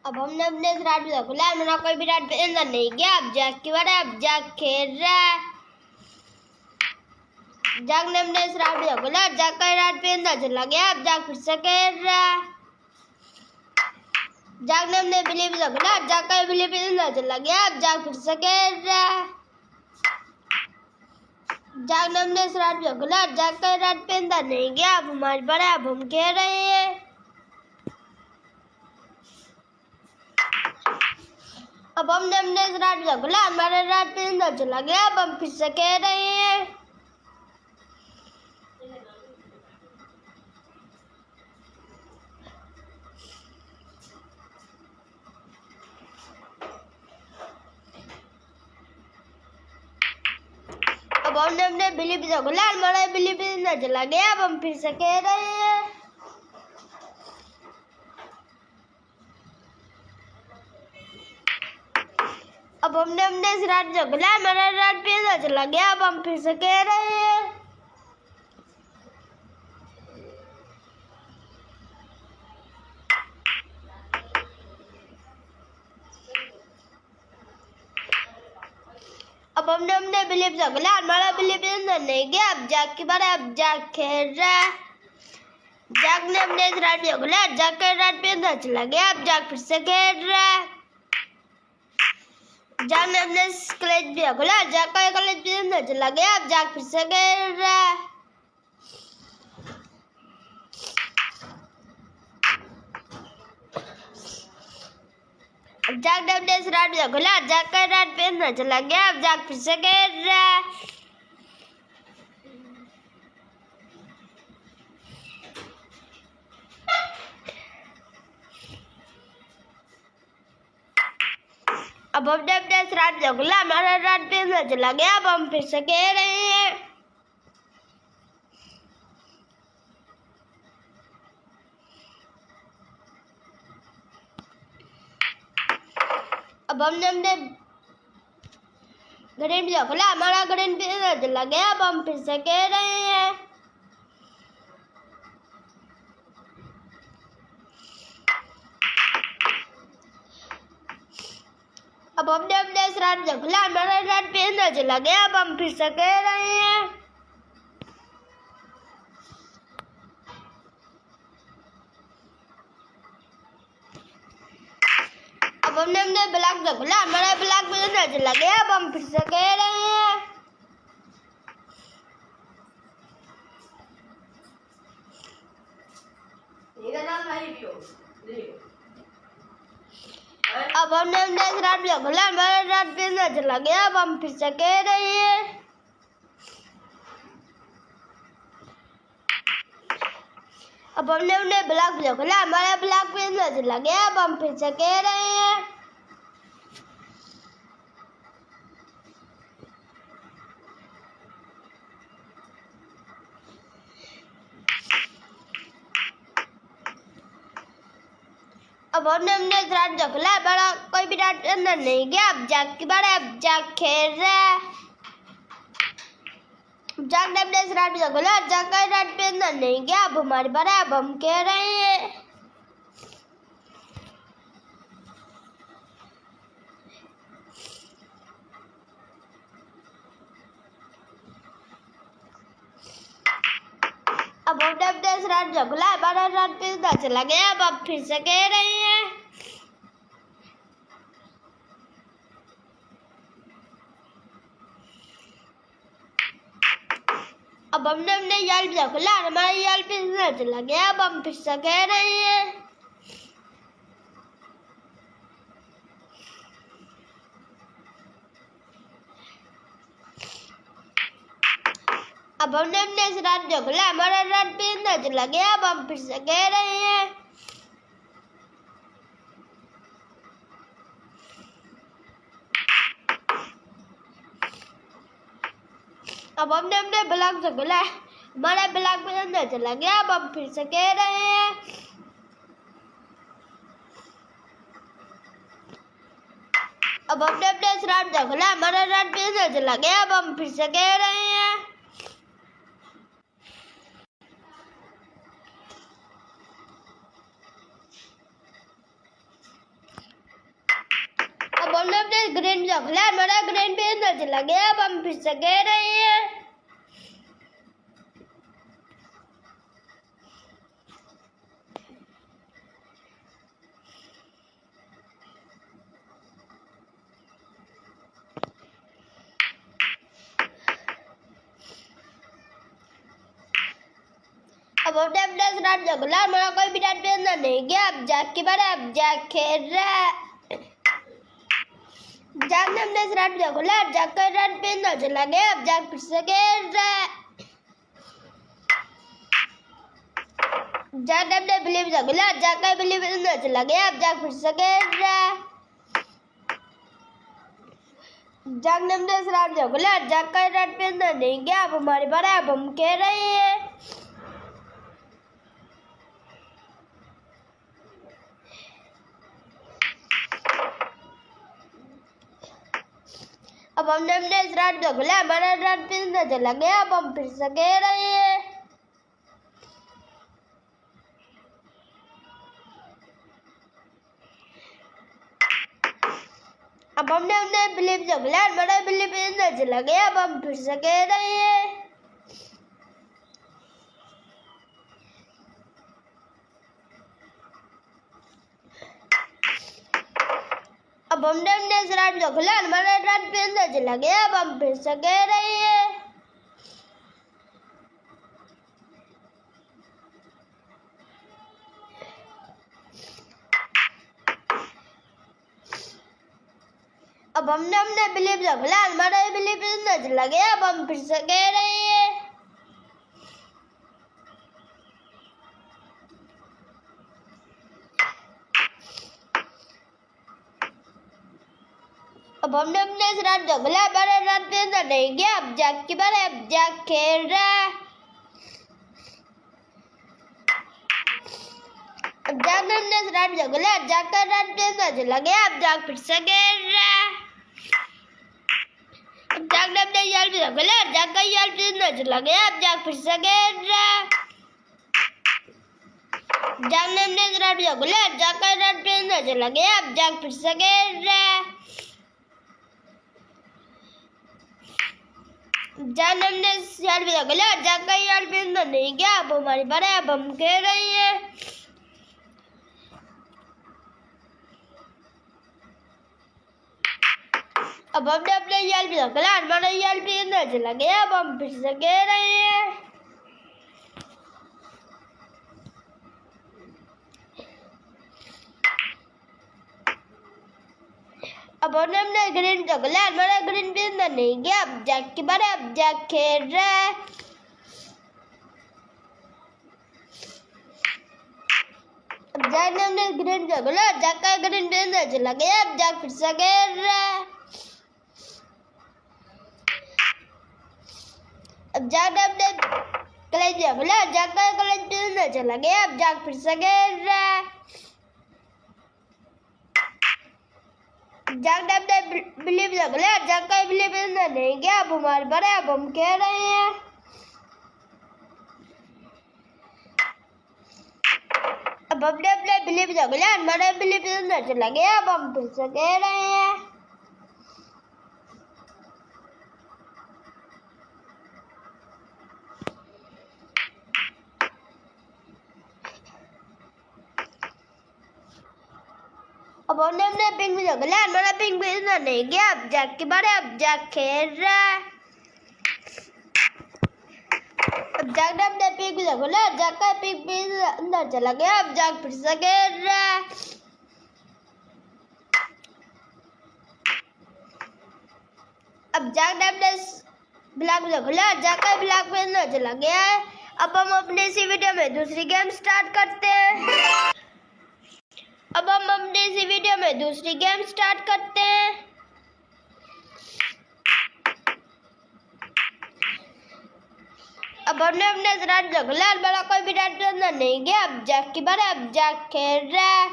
अब हमने अपने इस रात में खुला, हमारा कोई भी रात पे अंदर नहीं गया। अब जाग के बारे अब जाग खेल रहा है। जाग ने अपने इस रात में खुला, जाग का रात पे अंदर चला गया। अब जाग फिर से खेल रहा है। जाग ने अपने बिल्ली पे खुला, जाग का बिल्ली पे अंदर चला गया। अब जाग फिर से खेल रहा है। जाग ने अपने इस रात में खुला, जाग का रात पे अंदर नहीं गया। अब हमारे बड़े अब हम खेल रहे हैं। अब हमने अपने इस रात में खुला, हमारा रात पे अंदर चला गया। अब हम फिर से खेल रहे हैं। अब हमने अपने बिल्ली पे खुला, हमारा बिल्ली पे अंदर चला गया। अब हम फिर से खेल रहे हैं। अब हमने अपने इस रात में खुला, हमारा रात पे अंदर चला गया। अब हम फिर से खेल रहे हैं। अब हमने अपने बिल्ली पे खुला, हमारा बिल्ली पे अंदर नहीं गया। अब जाग के बारे अब जाग खेल रहा है। जाग ने अपने इस रात में खुला, जाग के रात पे अंदर चला गया। अब जाग फिर से खेल रहा है। जाग ने अपने कॉलेज पे खुला, जाग का कॉलेज पे अंदर चला गया। अब जाग फिर से खेल रहा है। अब जाग ने अपने इस रात में खुला, जाग का रात पे अंदर चला गया। अब जाग फिर से खेल रहा है। अब हमने अपने इस रात में खुला, हमारा रात पे अंदर चला गया। अब हम फिर से खेल रहे हैं। अब हमने अपने ग्रीन पे खुला, हमारा ग्रीन पे अंदर चला गया। अब हम फिर से खेल रहे हैं। अब हमने अपने इस रात में खुला, हमारा रात पे अंदर चला गया। अब हम फिर से खेल रहे हैं। अब हमने अपने ब्लॉक में खुला, हमारा ब्लॉक पे अंदर चला गया। अब हम फिर से खेल रहे हैं। अब हमने अपने इस रात में खुला, हमारा रात पे अंदर चला गया। अब हम फिर से खेल रहे हैं। अब हमने अपने ब्लॉक में खुला, हमारा ब्लॉक पे अंदर चला गया। अब हम फिर से खेल रहे हैं। अब हमने इस रात में खुला, बड़ा कोई भी रात अंदर नहीं गया। अब जाग के बारे अब जाग खेल रहा है। जाग ने अपने इस रात में खुला, जाग का रात पे अंदर नहीं गया। अब हमारे बारे अब हम कह रहे हैं। अब हमने अपने इस रात में खुला, हमारा रात पे अंदर चला गया। अब आप फिर से कह रहे हैं। अब हमने अपने जाल पे खुला, हमारे जाल पे अंदर चला गया। अब हम फिर से कह रहे हैं। अब हमने अपने इस रात में खुला, हमारा रात पे अंदर चला गया। अब हम फिर से कह रहे हैं। अब हमने अपने ब्लॉक से खुला, हमारा ब्लॉक पे अंदर चला गया। अब हम फिर से कह रहे हैं। अब हमने अपने इस रात में खुला, हमारा रात पे अंदर चला गया। अब हम फिर से कह रहे हैं। हमने ग्रीन चॉकलेट हमारा ग्रीन पे अंदर चला गया। अब हम फिर से कह रहे हैं। अब हमने अपना स्टार्ट चॉकलेट हमारा कोई भी डाट पे अंदर नहीं गया। अब जाग के बारे अब जाग खेल रहा है। जाग ने हमने स्टार्ट चॉकलेट जाग का डाट पे अंदर चला गया। अब जाग फिर से खेल रहा है। जाग ने हमने बिलीव चॉकलेट जाग का बिलीव अंदर चला गया। अब जाग फिर से खेल रहा है। जाग ने हमने स्टार्ट चॉकलेट जाग का डाट पे अंदर नहीं गया। अब हमारे बारे अब हम कह रहे हैं। अब हमने स्टार्ट चॉकलेट हमारा डाट पे अंदर चला गया। अब हम फिर से कह रहे हैं। अब हमने बिलीव चॉकलेट बड़ा बिलीव अंदर चला गया। अब हम फिर से कह रहे हैं। अब हमने स्टार्ट चॉकलेट हमारा डाट पे अंदर चला गया। अब हम फिर से कह रहे हैं। अब हमने बिलीव चॉकलेट हमारा बिलीव अंदर चला गया। अब हम फिर से कह रहे हैं। अब हमने स्टार्ट चॉकलेट हमारा डाट पे अंदर नहीं गया। अब जाग के बारे अब जाग खेल रहा है। अब जाग ने हमने स्टार्ट चॉकलेट जाग का डाट पे अंदर चला गया। अब जाग फिर से खेल रहा है। अब जाग ने अपने यार पे चॉकलेट जाग का यार पे अंदर चला गया। अब जाग फिर से खेल रहा है। जाग ने हमने स्टार्ट चॉकलेट जाग का डाट पे अंदर चला गया। अब जाग फिर से खेल रहा है। जाग ने हमने यार पे चॉकलेट जाग का यार पे अंदर नहीं गया। अब हमारी बारी अब हम कह रहे हैं। अब हमने अपने यार पे चॉकलेट हमारा यार पे अंदर चला गया। अब हम फिर से कह रहे हैं। अब हमने ग्रीन चॉकलेट हमारा ग्रीन पे अंदर नहीं गया। अब जाग के बारे अब जाग खेल रहा है। अब जाग ने हमने ग्रीन चॉकलेट जाग का ग्रीन पे अंदर चला गया। अब जाग फिर से खेल रहा है। अब जाग ने अपने कलर चॉकलेट जाग का कलर पे अंदर चला गया। अब जाग फिर से खेल रहा है। जाग ने अपने बिलीव चॉकलेट जाग का बिलीव अंदर नहीं गया। अब हमारे बारे अब हम कह रहे हैं। अब हमने अपने बिलीव चॉकलेट हमारा बिलीव अंदर चला गया। अब हम फिर से कह रहे हैं। अब हमने पिंक में चॉकलेट हमारा पिंक पे अंदर नहीं गया। अब जाग के बारे अब जाग खेल रहा है। अब जाग ने अपने पिंक में चॉकलेट जाग का पिंक पे अंदर चला गया। अब जाग फिर से खेल रहा है। अब जाग ने अपने ब्लैक में चॉकलेट जाग का ब्लैक पे अंदर चला गया है। अब हम अपने इसी वीडियो में दूसरी गेम स्टार्ट करते हैं। अब हम अपने इसी वीडियो में दूसरी गेम स्टार्ट करते हैं। अब हमने अपने स्टार्ट चॉकलेट बड़ा कोई भी डाट पे अंदर नहीं गया। अब जाग की बार अब जाग खेल रहा है।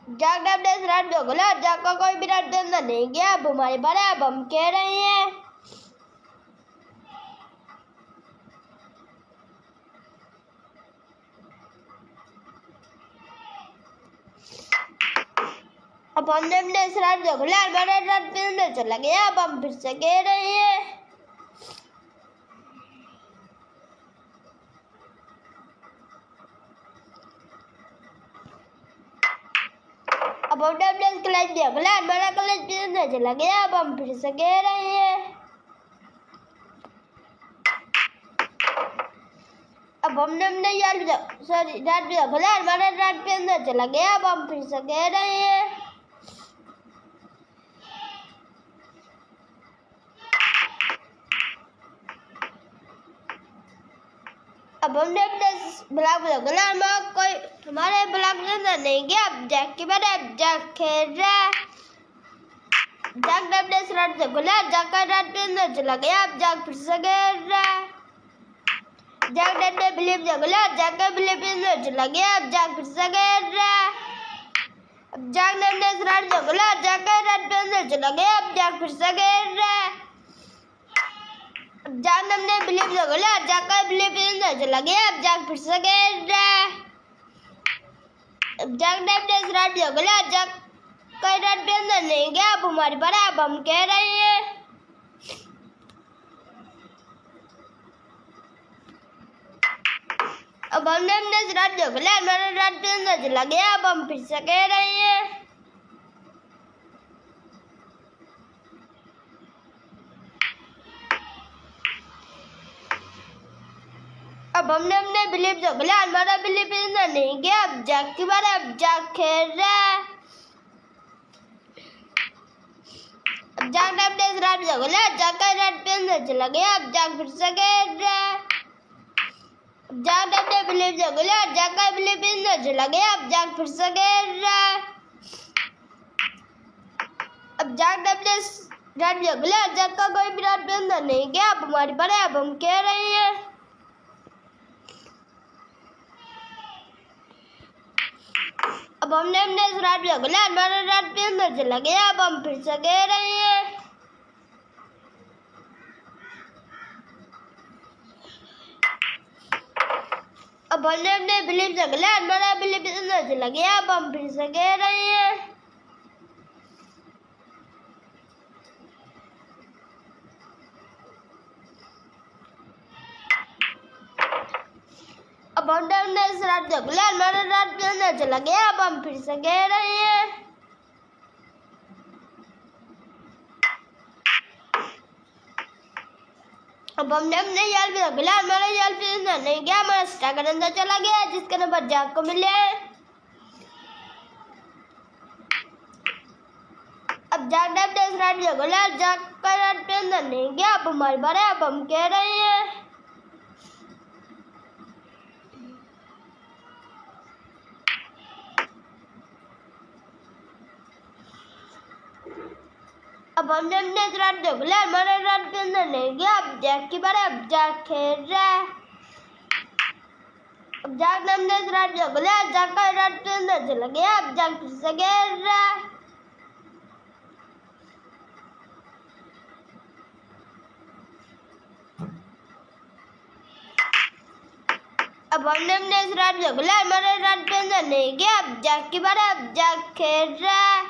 जाग ने अपने स्टार्ट चॉकलेट जाग का कोई भी डाट पे अंदर नहीं गया। अब हमारी बार अब हम कह रहे हैं। अब हमने इस रात जो खुला हमारा रात पीने चला गया। अब हम फिर से कह रहे हैं अब हमने इस क्लास जो खुला हमारा क्लास पीने चला गया। अब हम फिर से कह रहे हैं अब हमने यार रात भी खुला हमारा रात पीने चला गया। अब हम फिर से कह रहे हैं अब हमने अपने ब्लॉग में बोला हमारे ब्लॉग के अंदर नहीं गया। अब जैक के बाद अब जैक खेल रहा है। जैक ने अपने रात से बोला जैक का रात पे अंदर चला गया। अब जैक फिर से खेल रहा है। जैक ने अपने बिलीव से बोला जैक का बिलीव पे अंदर चला गया। अब जैक फिर से खेल रहा है। अब जैक ने अपने रात से बोला जैक का रात पे अंदर चला गया। अब जैक फिर से खेल रहा है। जैक ने अपने बिलीव से बोला जैक का बिलीव पे अंदर चला गया। अब जैक फिर से खेल रहा है। अब जैक ने अपने रात से बोला जैक का रात पे अंदर नहीं गया। अब हमारी बारी। अब हम कह रहे हैं अब हमने अपने रात से बोला हमारा रात पे अंदर चला गया। अब हम फिर से कह रहे हैं अब हमने अपने बिलीव से बोला हमारा बिलीव अंदर नहीं गया। अब जैक की बारी। अब जैक खेल रहा है। अब जैक ने अपने रात से बोला जैक का रात पे अंदर चला गया। अब जैक फिर से खेल रहा है। अब जैक ने अपने बिलीव से बोला जैक का बिलीव अंदर चला गया। अब जैक फिर से खेल रहा है। अब जैक ने अपने रात से बोला जैक का कोई भी रात पे अंदर नहीं गया। अब हमारी बारी। अब हम कह रहे हैं अब हमने अपने रात से बोला हमारा रात पे अंदर चला गया। अब हम फिर से कह रहे हैं अब हमने अपने बिलीव से बोला हमारा बिलीव अंदर चला गया। अब हम फिर से कह रहे हैं अब हमने अपने रात से बोला हमारा रात पे अंदर चला गया। अब हम फिर से कह रहे हैं अब हमने अपने जाल पे बोला हमारा जाल पे अंदर नहीं गया। हमारा स्टाकर अंदर चला गया जिसके नंबर जैक को मिले। अब जैक ने अपने रात से बोला जैक का रात पे अंदर नहीं गया। अब हमारी बारी। अब हम कह रहे हैं अब हमने अपने रात से बोला हमारा रात पे अंदर नहीं गया। अब जैक की बारी। अब जैक खेल रहा है। अब जैक ने अपने रात से बोला जैक का रात पे अंदर चला गया। अब जैक फिर से खेल रहा है। अब हमने अपने रात से बोला हमारा रात पे अंदर नहीं गया। अब जैक की बारी। अब जैक खेल रहा है।